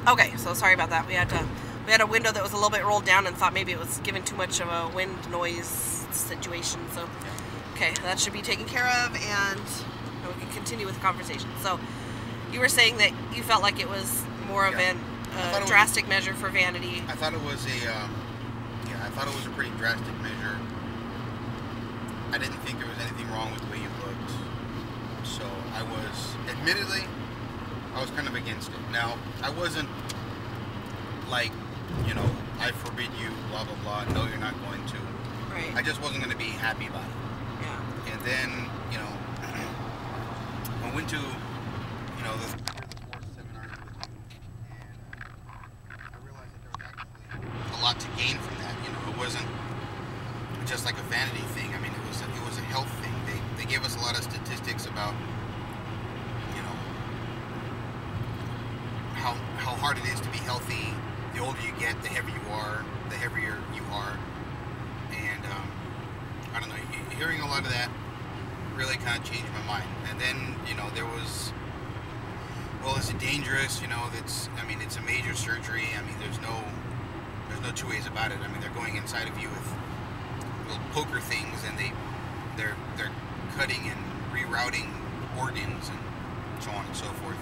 Okay, so sorry about that. We had a window that was a little bit rolled down and thought maybe it was giving too much of a wind noise situation. So, okay, that should be taken care of, and we can continue with the conversation. So, you were saying that you felt like it was more of a drastic measure for vanity. I thought it was I thought it was a pretty drastic measure. I didn't think there was anything wrong with the way you looked. So admittedly, I was kind of against it. Now, I wasn't like, I forbid you, blah, blah, blah. No, you're not going to. Right. I just wasn't going to be happy about it. Yeah. And then, I went to, the sports seminar with you, and I realized that there was actually a lot to gain from that. It wasn't just like a vanity thing. I mean, it was a health thing. They gave us a lot of statistics about, how hard it is to be healthy. The older you get, the heavier you are, and I don't know. Hearing a lot of that really kind of changed my mind. And then there was, well, is it dangerous? It's a major surgery. I mean, there's no two ways about it. I mean, they're going inside of you with little poker things, and they're cutting and rerouting organs and so on and so forth.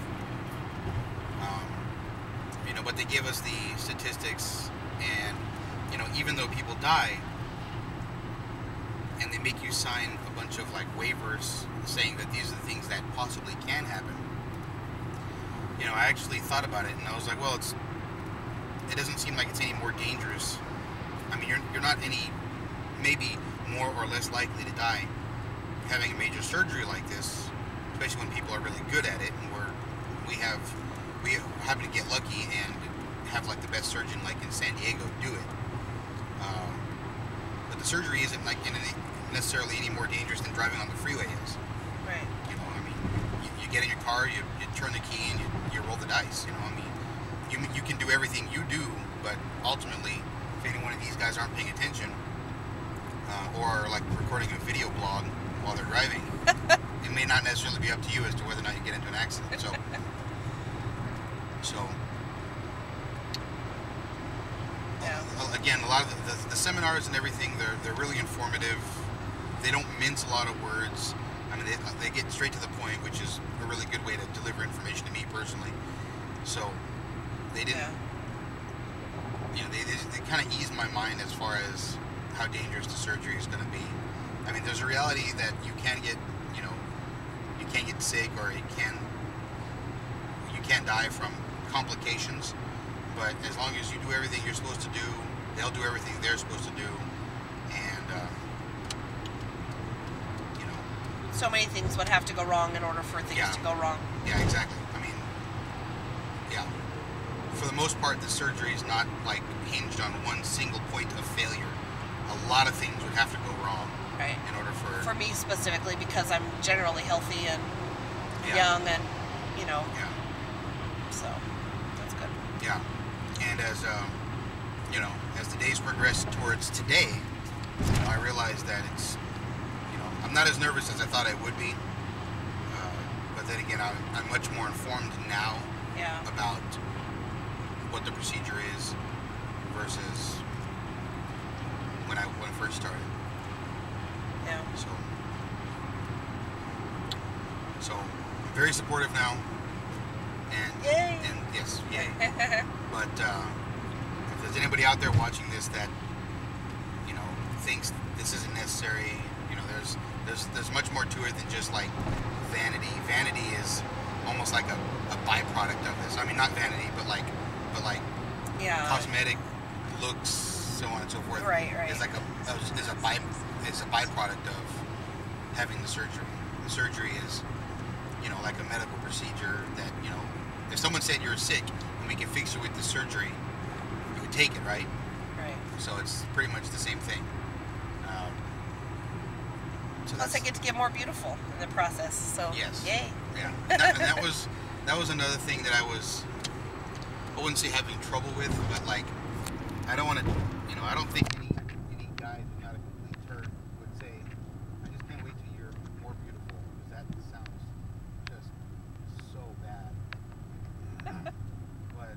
But they give us the statistics, and even though people die, and they make you sign a bunch of waivers saying that these are the things that possibly can happen. I actually thought about it, and I was like, well, it doesn't seem like it's any more dangerous. I mean, you're not any, maybe more or less likely to die having a major surgery like this, especially when people are really good at it, and we happen to get lucky and have the best surgeon in San Diego do it. But the surgery isn't necessarily any more dangerous than driving on the freeway is. Right. You get in your car, you turn the key, and you roll the dice. You can do everything you do, but ultimately, if any one of these guys aren't paying attention, or recording a video blog while they're driving, it may not necessarily be up to you as to whether or not you get into an accident. So again, a lot of the seminars and everything, they're really informative. They don't mince a lot of words. I mean, they get straight to the point, which is a really good way to deliver information to me personally. So they didn't, they kind of eased my mind as far as how dangerous the surgery is going to be. I mean, there's a reality that you can get, you can get sick, or you can die from complications. But as long as you do everything you're supposed to do, they'll do everything they're supposed to do, and so many things would have to go wrong in order for things to go wrong. Yeah, exactly. I mean, for the most part, the surgery is not hinged on one single point of failure. A lot of things would have to go wrong, right, in order for me specifically, because I'm generally healthy and young, and so that's good. Yeah. And as as the days progress towards today, I realized that it's, I'm not as nervous as I thought I would be. But then again, I'm much more informed now about what the procedure is versus when I first started. Yeah. So I'm very supportive now. And yay! And yes, yay. But if there's anybody out there watching this that thinks this isn't necessary, there's much more to it than just vanity. Vanity is almost like a byproduct of this. I mean, not vanity, but cosmetic looks, so on and so forth. Right. It's it's a byproduct of having the surgery. The surgery is like a medical procedure that if someone said you're sick and we can fix you with the surgery, you would take it, right? Right. So it's pretty much the same thing. Plus, I get to get more beautiful in the process. So yes. Yay. Yeah. And that was another thing that I wouldn't say having trouble with, but I don't want to, I don't think any guy who's not a complete turd would say, I just can't wait till you're more beautiful, because that sounds just so bad. But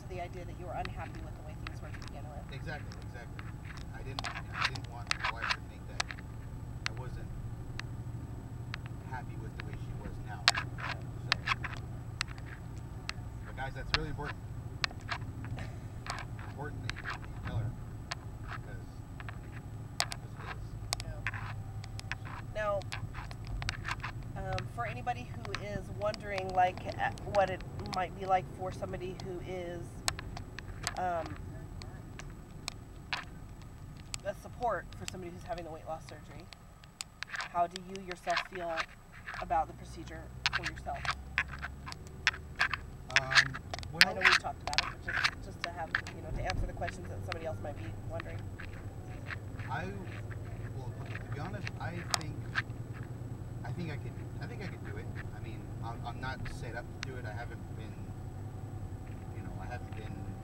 to the idea that you were unhappy with the way things were to begin with. Exactly. I didn't want my wife to think that I wasn't happy with the way she was now. So, but guys, that's really important. Important that you tell her, because it is. Yeah. Now, for anybody who is wondering, like, what it might be like for somebody who is a support for somebody who's having the weight loss surgery, how do you yourself feel about the procedure for yourself? Well, I know we talked about it, but just to have, to answer the questions that somebody else might be wondering. To be honest, I think I could do it. I mean, I'm not set up to do it. I haven't been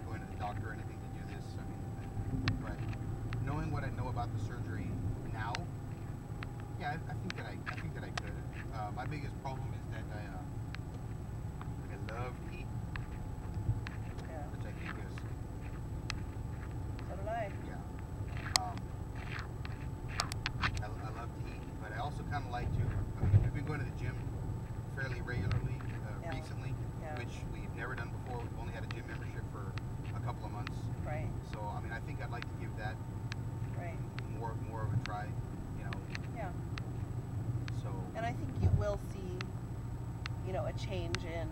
going to the doctor or anything to do this. I mean, but knowing what I know about the surgery now, yeah, I think that I could. My biggest problem is that I love to eat, which I think is. So did I. Yeah. I love to eat, but I also kind of like to. I mean, we've been going to the gym fairly regularly recently, which we've never done before. We've only had a gym membership for a couple of months. Right. So I mean, I think I'd like to give that more of a try. Yeah. So. And I think you will see, a change in,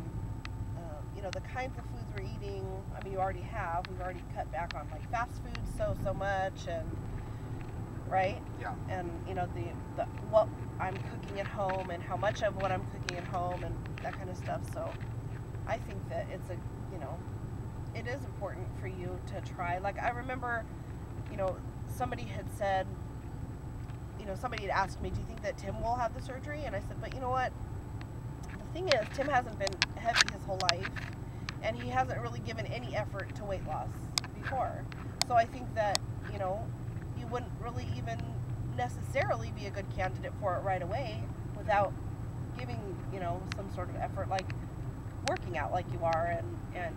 the kinds of foods we're eating. I mean, you already have. We've already cut back on like fast food so much, and right. Yeah. And the what I'm cooking at home and how much of what I'm cooking at home and that kind of stuff. So I think that it's it is important for you to try. Like I remember, somebody had said, somebody had asked me, do you think that Tim will have the surgery? And I said, but you know what? The thing is, Tim hasn't been heavy his whole life, and he hasn't really given any effort to weight loss before. So I think that, you wouldn't really even necessarily be a good candidate for it right away without giving, some sort of effort, like working out like you are and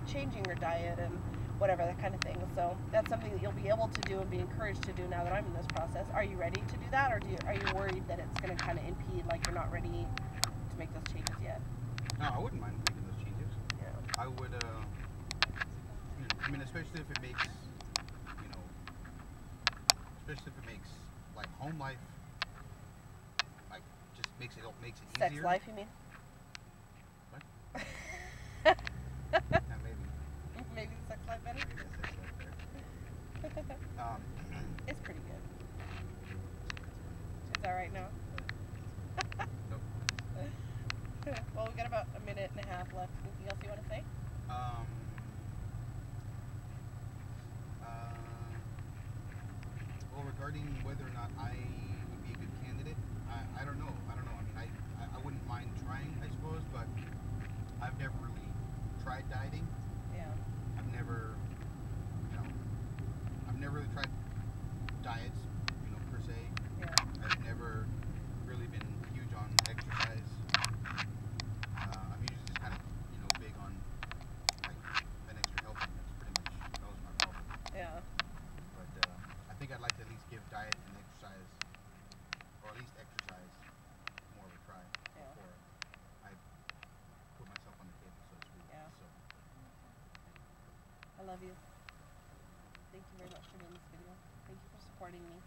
changing your diet and whatever, that kind of thing. So that's something that you'll be able to do and be encouraged to do now that I'm in this process. Are you ready to do that, or are you worried that it's going to kind of impede, like you're not ready to make those changes yet? No, I wouldn't mind making those changes. Yeah. I would, I mean, especially if it makes, like home life, like just makes it Sex easier. life, you mean? What? Yeah, maybe. Maybe the sex life better? Maybe the sex life better. It's pretty good. Is that right now? Nope. Well, we got about a minute and a half left. Anything else you want to say? Well, regarding whether or not I would be a good candidate, I don't know. I mean, I wouldn't mind trying, I suppose, but I've never really tried dieting. Yeah. I've never really tried diets, per se. Yeah. I've never really been huge on exercise. I'm usually just kind of, big on like an extra helping. That's pretty much that was my problem. Yeah. But I think I'd like to at least give diet and exercise, or at least exercise, more of a try before I put myself on the table, so to speak. Yeah. So. I love you. Thank you very much for doing this video. Thank you for supporting me.